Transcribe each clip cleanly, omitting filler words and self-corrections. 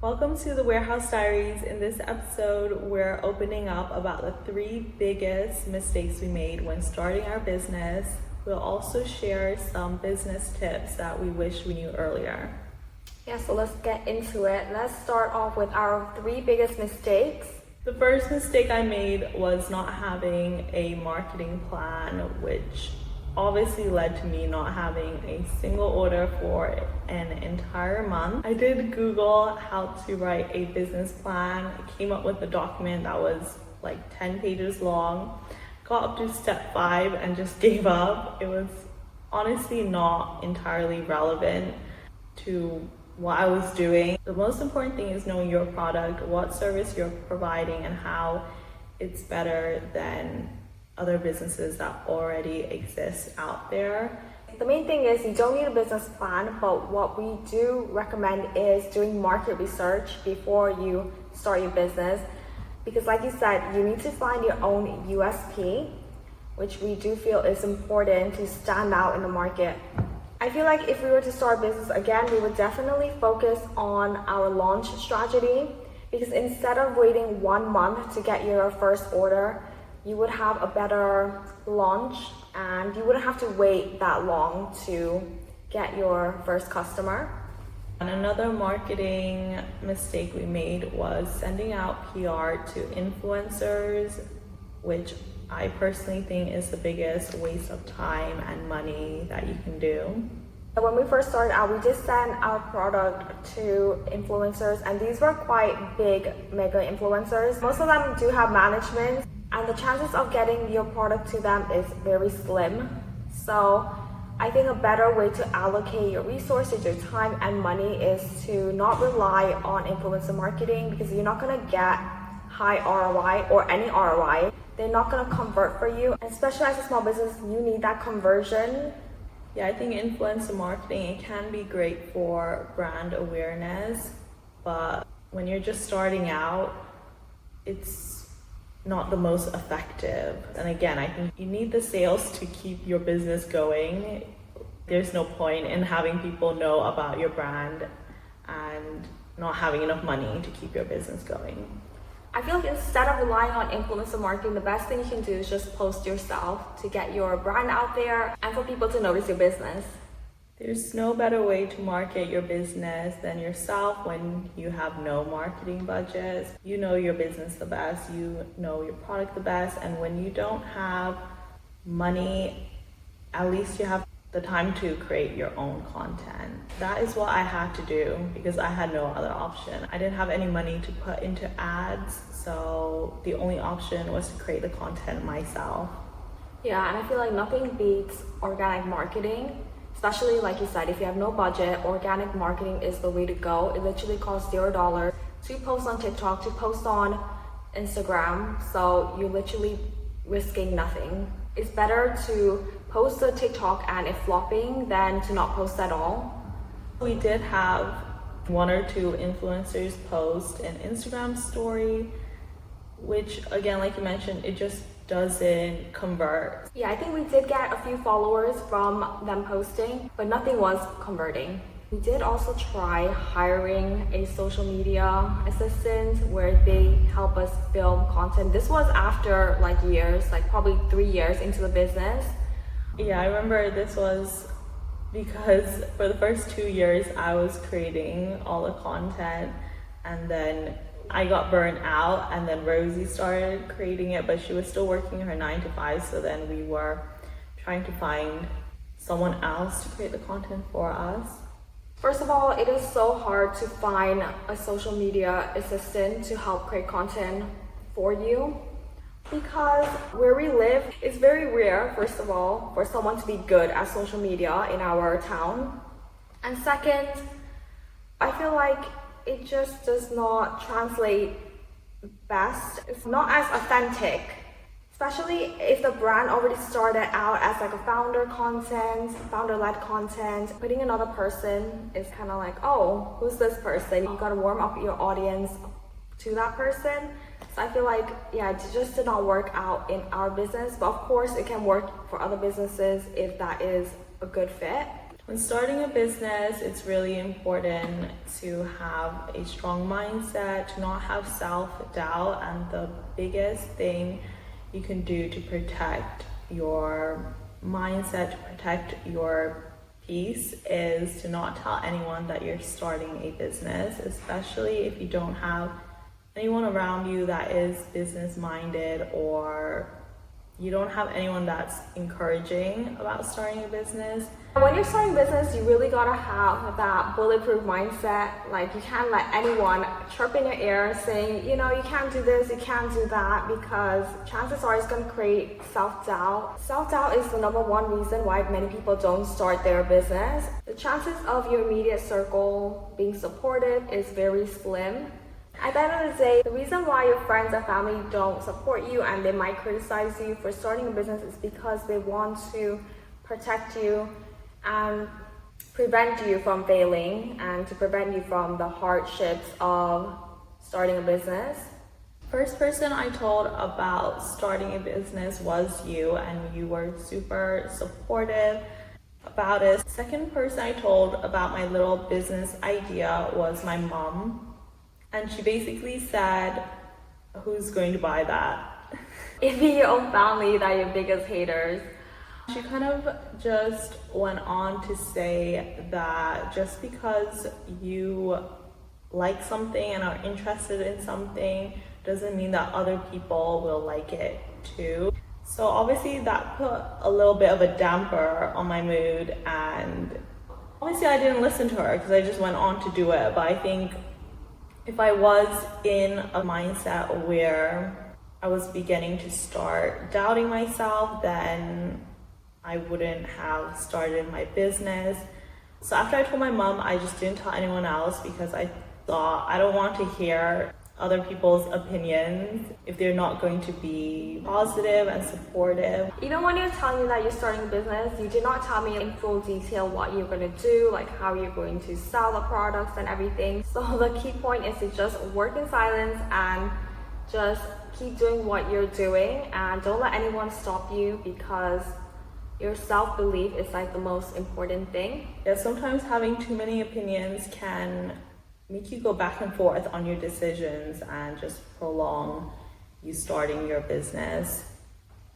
Welcome to the Warehouse Diaries. In this episode, we're opening up about the 3 biggest mistakes we made when starting our business. We'll also share some business tips that we wish we knew earlier. Yeah, so let's get into it. Let's start off with our 3 biggest mistakes. The first mistake I made was not having a marketing plan, which obviously led to me not having a single order for an entire month. I did Google how to write a business plan. I came up with a document that was like 10 pages long, got up to step 5 and just gave up. It was honestly not entirely relevant to what I was doing. The most important thing is knowing your product, what service you're providing, and how it's better than other businesses that already exist out there. The main thing is you don't need a business plan, but what we do recommend is doing market research before you start your business. Because like you said, you need to find your own USP, which we do feel is important to stand out in the market. I feel like if we were to start business again, we would definitely focus on our launch strategy, because instead of waiting 1 month to get your first order, you would have a better launch and you wouldn't have to wait that long to get your first customer. And another marketing mistake we made was sending out PR to influencers, which I personally think is the biggest waste of time and money that you can do. When we first started out, we just sent our product to influencers, and these were quite big mega influencers. Most of them do have management, and the chances of getting your product to them is very slim. So I think a better way to allocate your resources, your time and money is to not rely on influencer marketing, because you're not going to get high ROI or any ROI. They're not going to convert for you. And especially as a small business, you need that conversion. Yeah, I think influencer marketing, it can be great for brand awareness, but when you're just starting out, it's not the most effective. And again, I think you need the sales to keep your business going. There's no point in having people know about your brand and not having enough money to keep your business going. I feel like instead of relying on influencer marketing, the best thing you can do is just post yourself to get your brand out there and for people to notice your business. There's no better way to market your business than yourself when you have no marketing budget. You know your business the best, you know your product the best, and when you don't have money, at least you have the time to create your own content. That is what I had to do because I had no other option. I didn't have any money to put into ads, so the only option was to create the content myself. Yeah, and I feel like nothing beats organic marketing, especially like you said, if you have no budget, organic marketing is the way to go. It literally costs $0 to post on TikTok, to post on Instagram, so you're literally risking nothing. It's better to post a TikTok and it flopping than to not post at all. We did have 1 or 2 influencers post an Instagram story, which again, like you mentioned, it just doesn't convert. Yeah, I think we did get a few followers from them posting, but nothing was converting. We did also try hiring a social media assistant where they help us film content. This was after like years, like probably 3 years into the business. Yeah, I remember this was because for the first 2 years I was creating all the content, and then I got burnt out, and then Rosie started creating it, but she was still working her 9 to 5, so then we were trying to find someone else to create the content for us. First of all, it is so hard to find a social media assistant to help create content for you, because where we live, it's very rare, first of all, for someone to be good at social media in our town. And second, I feel like it just does not translate best. It's not as authentic, especially if the brand already started out as like a founder-led content. Putting another person is kind of like, oh, who's this person? You gotta warm up your audience to that person. So I feel like, yeah, it just did not work out in our business, but of course it can work for other businesses if that is a good fit. When starting a business, it's really important to have a strong mindset, to not have self-doubt, and the biggest thing you can do to protect your mindset, to protect your peace, is to not tell anyone that you're starting a business, especially if you don't have anyone around you that is business minded, or you don't have anyone that's encouraging about starting a business. When you're starting a business, you really gotta have that bulletproof mindset. Like, you can't let anyone chirp in your ear saying, you know, you can't do this, you can't do that, because chances are it's gonna create self-doubt. Self-doubt is the number one reason why many people don't start their business. The chances of your immediate circle being supportive is very slim. At the end of the day, the reason why your friends and family don't support you and they might criticize you for starting a business is because they want to protect you and prevent you from failing, and to prevent you from the hardships of starting a business. First person I told about starting a business was you, and you were super supportive about it. Second person I told about my little business idea was my mom. And she basically said, who's going to buy that? It'd be your own family that are your biggest haters. She kind of just went on to say that just because you like something and are interested in something doesn't mean that other people will like it too. So obviously that put a little bit of a damper on my mood, and obviously I didn't listen to her because I just went on to do it. But I think if I was in a mindset where I was beginning to start doubting myself, then I wouldn't have started my business. So after I told my mom, I just didn't tell anyone else, because I thought I don't want to hear other people's opinions if they're not going to be positive and supportive. Even when you're telling me that you're starting a business, you did not tell me in full detail what you're going to do, like how you're going to sell the products and everything. So the key point is to just work in silence and just keep doing what you're doing, and don't let anyone stop you, because your self-belief is like the most important thing. Yeah, sometimes having too many opinions can make you go back and forth on your decisions and just prolong you starting your business.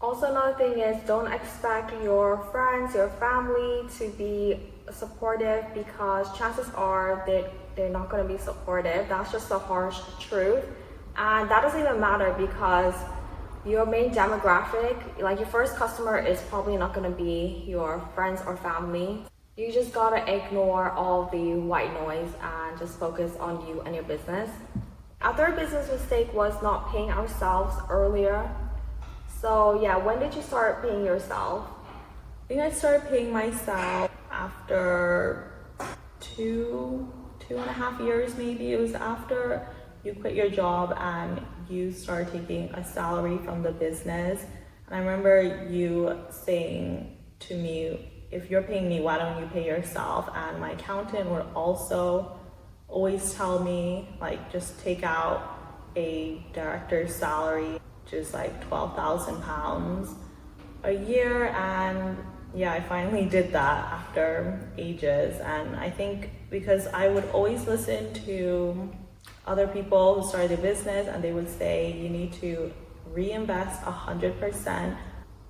Also, another thing is, don't expect your friends, your family to be supportive, because chances are that they're not going to be supportive. That's just the harsh truth. And that doesn't even matter, because your main demographic, like your first customer, is probably not going to be your friends or family. You just gotta ignore all the white noise and just focus on you and your business. Our third business mistake was not paying ourselves earlier. So yeah, when did you start paying yourself? I think I started paying myself after two and a half years maybe. It was after you quit your job and you started taking a salary from the business. And I remember you saying to me, if you're paying me, why don't you pay yourself? And my accountant would also always tell me, like, just take out a director's salary, which is like £12,000 a year. And yeah, I finally did that after ages. And I think because I would always listen to other people who started a business, and they would say you need to reinvest 100%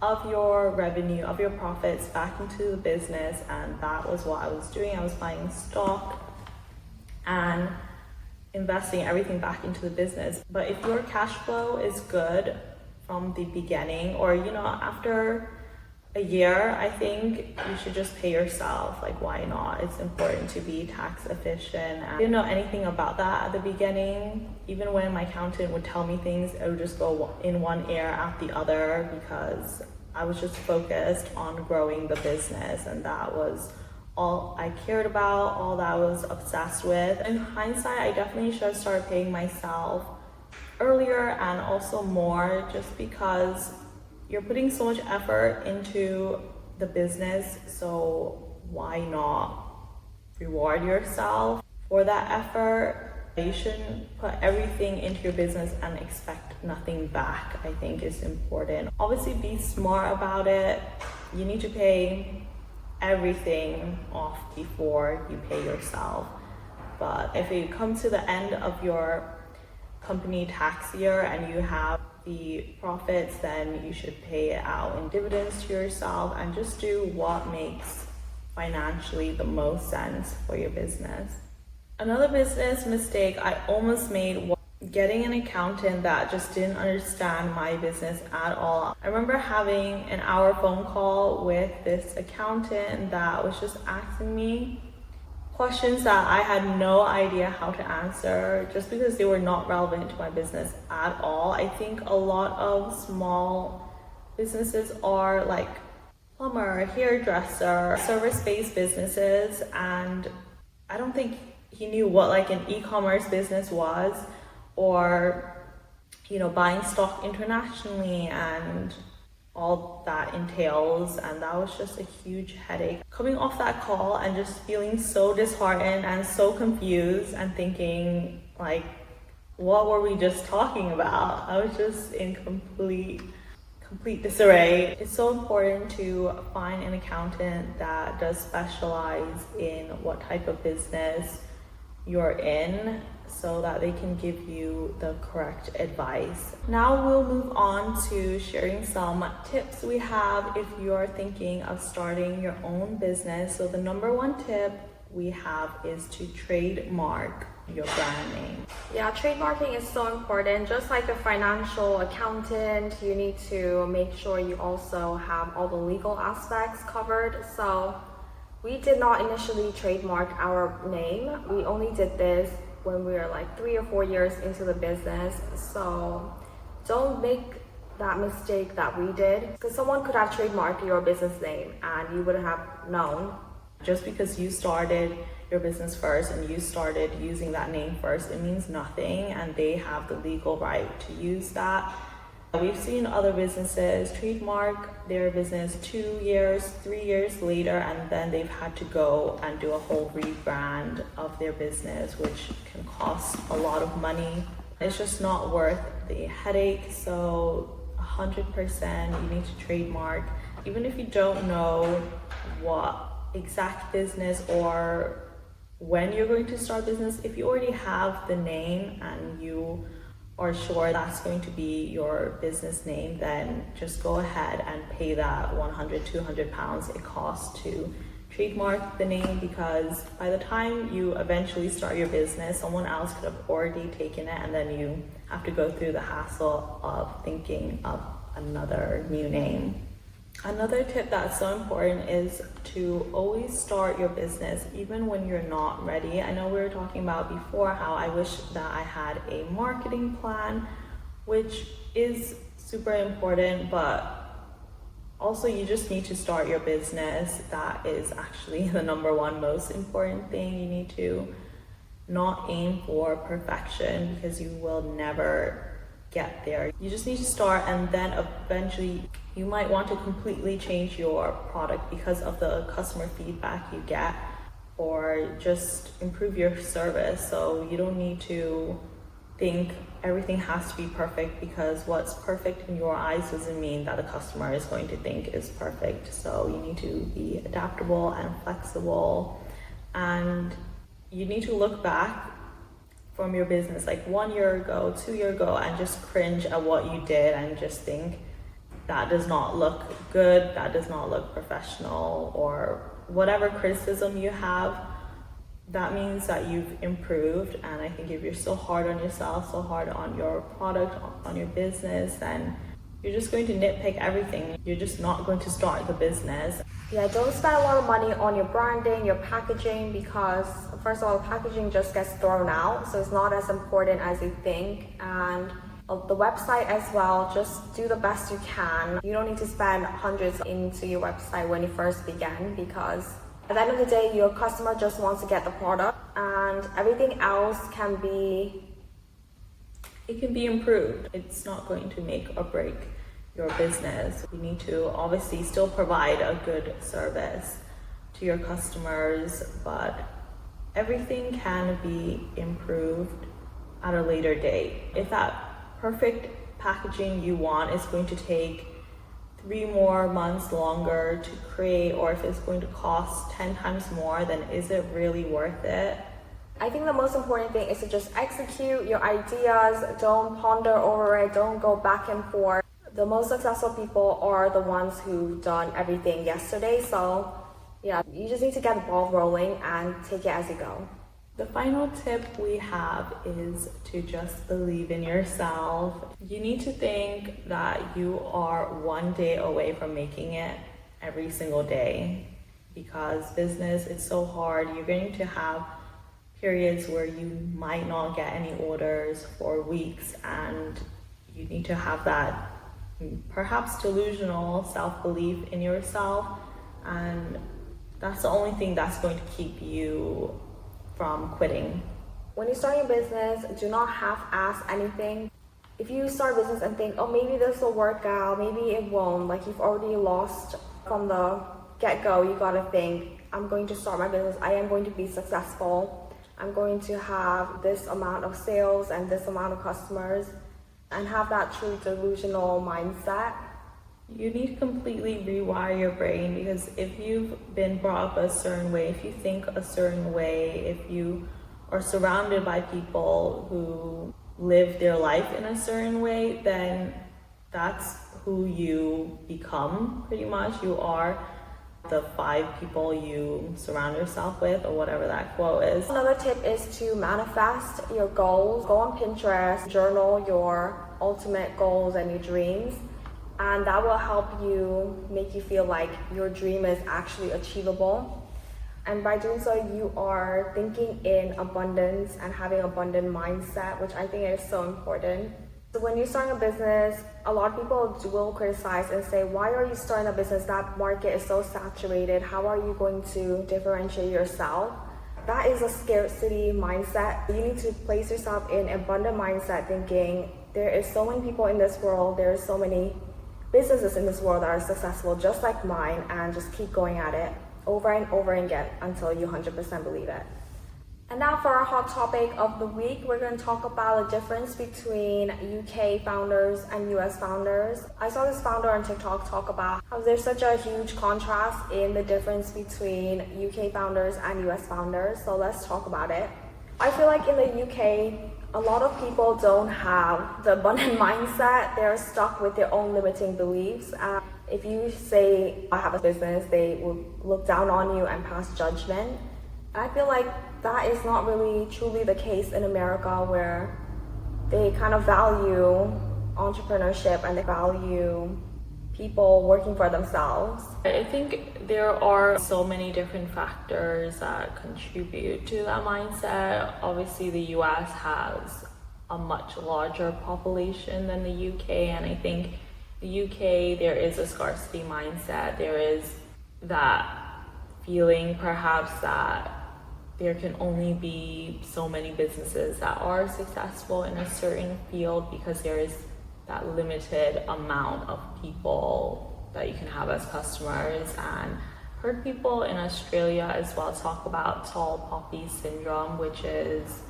of your revenue, of your profits back into the business, and that was what I was doing. I was buying stock and investing everything back into the business. But if your cash flow is good from the beginning, or after a year, I think you should just pay yourself. Like, why not? It's important to be tax efficient. I didn't know anything about that at the beginning. Even when my accountant would tell me things, it would just go in one ear out the other, because I was just focused on growing the business, and that was all I cared about, all that I was obsessed with. In hindsight, I definitely should have started paying myself earlier and also more, just because you're putting so much effort into the business, so why not reward yourself for that effort? You shouldn't put everything into your business and expect nothing back. I think is important. Obviously, be smart about it. You need to pay everything off before you pay yourself. But if you come to the end of your company tax year and you have the profits, then you should pay it out in dividends to yourself and just do what makes financially the most sense for your business. Another business mistake I almost made was getting an accountant that just didn't understand my business at all. I remember having an hour phone call with this accountant that was just asking me questions that I had no idea how to answer just because they were not relevant to my business at all. I think a lot of small businesses are like plumber, hairdresser, service-based businesses, and I don't think he knew what like an e-commerce business was, or buying stock internationally and all that entails, and that was just a huge headache. Coming off that call and just feeling so disheartened and so confused and thinking like, what were we just talking about? I was just in complete disarray. It's so important to find an accountant that does specialize in what type of business you're in so that they can give you the correct advice. Now we'll move on to sharing some tips we have if you're thinking of starting your own business. So the number one tip we have is to trademark your brand name. Yeah, trademarking is so important. Just like a financial accountant, you need to make sure you also have all the legal aspects covered. So we did not initially trademark our name. We only did this when we were like 3 or 4 years into the business. So don't make that mistake that we did, because someone could have trademarked your business name and you wouldn't have known. Just because you started your business first and you started using that name first, it means nothing, and they have the legal right to use that. We've seen other businesses trademark their business 2 years, 3 years later, and then they've had to go and do a whole rebrand of their business, which can cost a lot of money. It's just not worth the headache. So 100% you need to trademark. Even if you don't know what exact business or when you're going to start business, if you already have the name and you are sure that's going to be your business name, then just go ahead and pay that 100, 200 pounds it costs to trademark the name, because by the time you eventually start your business, someone else could have already taken it, and then you have to go through the hassle of thinking of another new name. Another tip that's so important is to always start your business even when you're not ready. I know we were talking about before how I wish that I had a marketing plan, which is super important, but also you just need to start your business. That is actually the number one most important thing. You need to not aim for perfection, because you will never get there. You just need to start, and then eventually you might want to completely change your product because of the customer feedback you get, or just improve your service. So you don't need to think everything has to be perfect, because what's perfect in your eyes doesn't mean that the customer is going to think is perfect. So you need to be adaptable and flexible, and you need to look back from your business like 1 year ago, 2 years ago, and just cringe at what you did and just think that does not look good, that does not look professional, or whatever criticism you have, that means that you've improved. And I think if you're so hard on yourself, so hard on your product, on your business, then you're just going to nitpick everything. You're just not going to start the business. Yeah, don't spend a lot of money on your branding, your packaging, because first of all, packaging just gets thrown out, so it's not as important as you think. And the website as well, just do the best you can. You don't need to spend hundreds into your website when you first begin, because at the end of the day, your customer just wants to get the product, and everything else can be improved. It's not going to make or break your business. You need to obviously still provide a good service to your customers, but everything can be improved at a later date. If that perfect packaging you want is going to take 3 more months longer to create, or if it's going to cost 10 times more, then is it really worth it? I think the most important thing is to just execute your ideas, don't ponder over it, don't go back and forth. The most successful people are the ones who've done everything yesterday, so yeah, you just need to get the ball rolling and take it as you go. The final tip we have is to just believe in yourself. You need to think that you are one day away from making it every single day, because business is so hard. You're going to have periods where you might not get any orders for weeks, and you need to have that perhaps delusional self-belief in yourself, and that's the only thing that's going to keep you from quitting. When you start your business, do not half-ass anything. If you start a business and think, oh, maybe this will work out, maybe it won't, like you've already lost from the get-go, you gotta think, I'm going to start my business, I am going to be successful, I'm going to have this amount of sales and this amount of customers, and have that true delusional mindset. You need to completely rewire your brain, because if you've been brought up a certain way, if you think a certain way, if you are surrounded by people who live their life in a certain way, then that's who you become pretty much. You are the 5 people you surround yourself with, or whatever that quote is. Another tip is to manifest your goals. Go on Pinterest, journal your ultimate goals and your dreams, and that will help you make you feel like your dream is actually achievable. And by doing so, you are thinking in abundance and having an abundant mindset, which I think is so important. So when you're starting a business, a lot of people will criticize and say, why are you starting a business? That market is so saturated. How are you going to differentiate yourself? That is a scarcity mindset. You need to place yourself in abundant mindset, thinking there is so many people in this world, there are so many businesses in this world that are successful just like mine, and just keep going at it over and over again until you 100% believe it. And now for our hot topic of the week, we're going to talk about the difference between UK founders and US founders. I saw this founder on TikTok talk about how there's such a huge contrast in the difference between UK founders and US founders. So let's talk about it. I feel like in the UK, a lot of people don't have the abundant mindset. They're stuck with their own limiting beliefs. If you say, I have a business, they will look down on you and pass judgment. And I feel like that is not really truly the case in America, where they kind of value entrepreneurship and they value people working for themselves. I think there are so many different factors that contribute to that mindset. Obviously, the US has a much larger population than the UK, and I think the UK, there is a scarcity mindset. There is that feeling perhaps that there can only be so many businesses that are successful in a certain field, because there is that limited amount of people that you can have as customers. And heard people in Australia as well talk about tall poppy syndrome, which is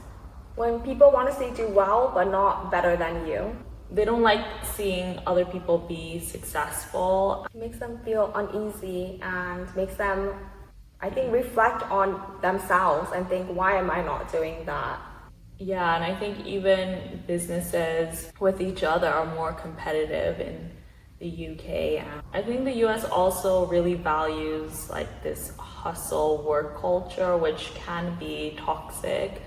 when people want to see you do well but not better than you. They don't like seeing other people be successful. It makes them feel uneasy and makes them, I think, reflect on themselves and think, why am I not doing that? Yeah, and I think even businesses with each other are more competitive in the UK. And I think the US also really values like this hustle work culture, which can be toxic.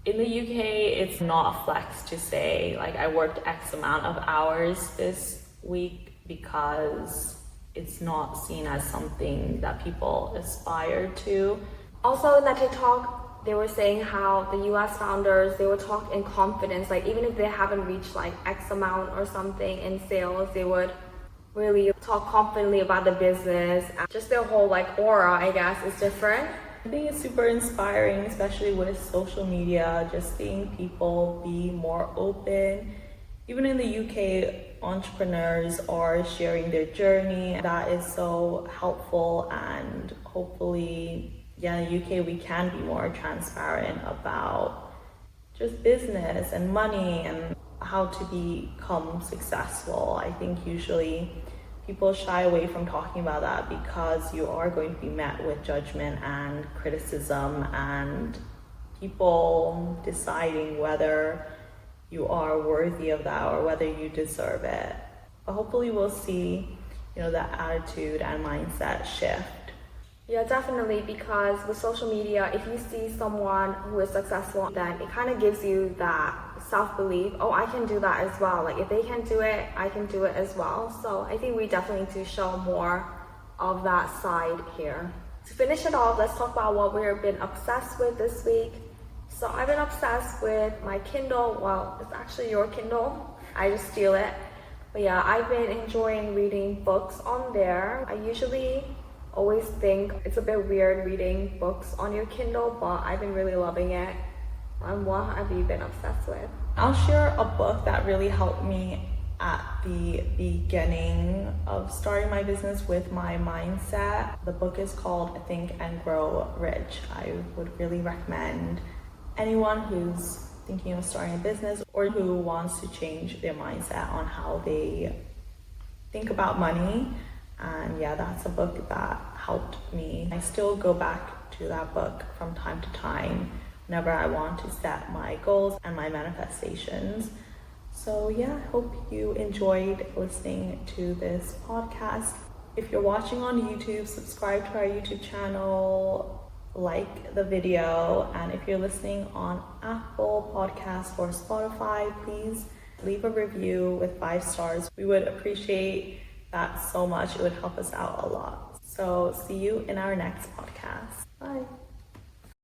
In the UK, it's not a flex to say, like, I worked X amount of hours this week, because it's not seen as something that people aspire to. Also in that TikTok, they were saying how the US founders, they would talk in confidence, like even if they haven't reached like X amount or something in sales, they would really talk confidently about the business. Just their whole like aura, I guess, is different. I think it's super inspiring, especially with social media, just seeing people be more open. Even in the UK, entrepreneurs are sharing their journey. That is so helpful, and hopefully, yeah, in the UK, we can be more transparent about just business and money and how to become successful. I think usually people shy away from talking about that because you are going to be met with judgment and criticism and people deciding whether you are worthy of that or whether you deserve it. But hopefully we'll see, that attitude and mindset shift. Yeah, definitely, because with social media, if you see someone who is successful, then it kind of gives you that self-belief. Oh, I can do that as well. Like if they can do it, I can do it as well. So I think we definitely need to show more of that side here. To finish it off, let's talk about what we've been obsessed with this week. So I've been obsessed with my Kindle. Well, it's actually your Kindle. I just steal it. But yeah, I've been enjoying reading books on there. I usually always think it's a bit weird reading books on your Kindle, but I've been really loving it. And what have you been obsessed with? I'll share a book that really helped me at the beginning of starting my business with my mindset. The book is called Think and Grow Rich. I would really recommend anyone who's thinking of starting a business or who wants to change their mindset on how they think about money. And yeah, that's a book that helped me. I still go back to that book from time to time whenever I want to set my goals and my manifestations. So yeah, I hope you enjoyed listening to this podcast. If you're watching on YouTube, subscribe to our YouTube channel, like the video, and if you're listening on Apple Podcasts or Spotify, please leave a review with 5 stars. We would appreciate that so much. It would help us out a lot. So see you in our next podcast. Bye.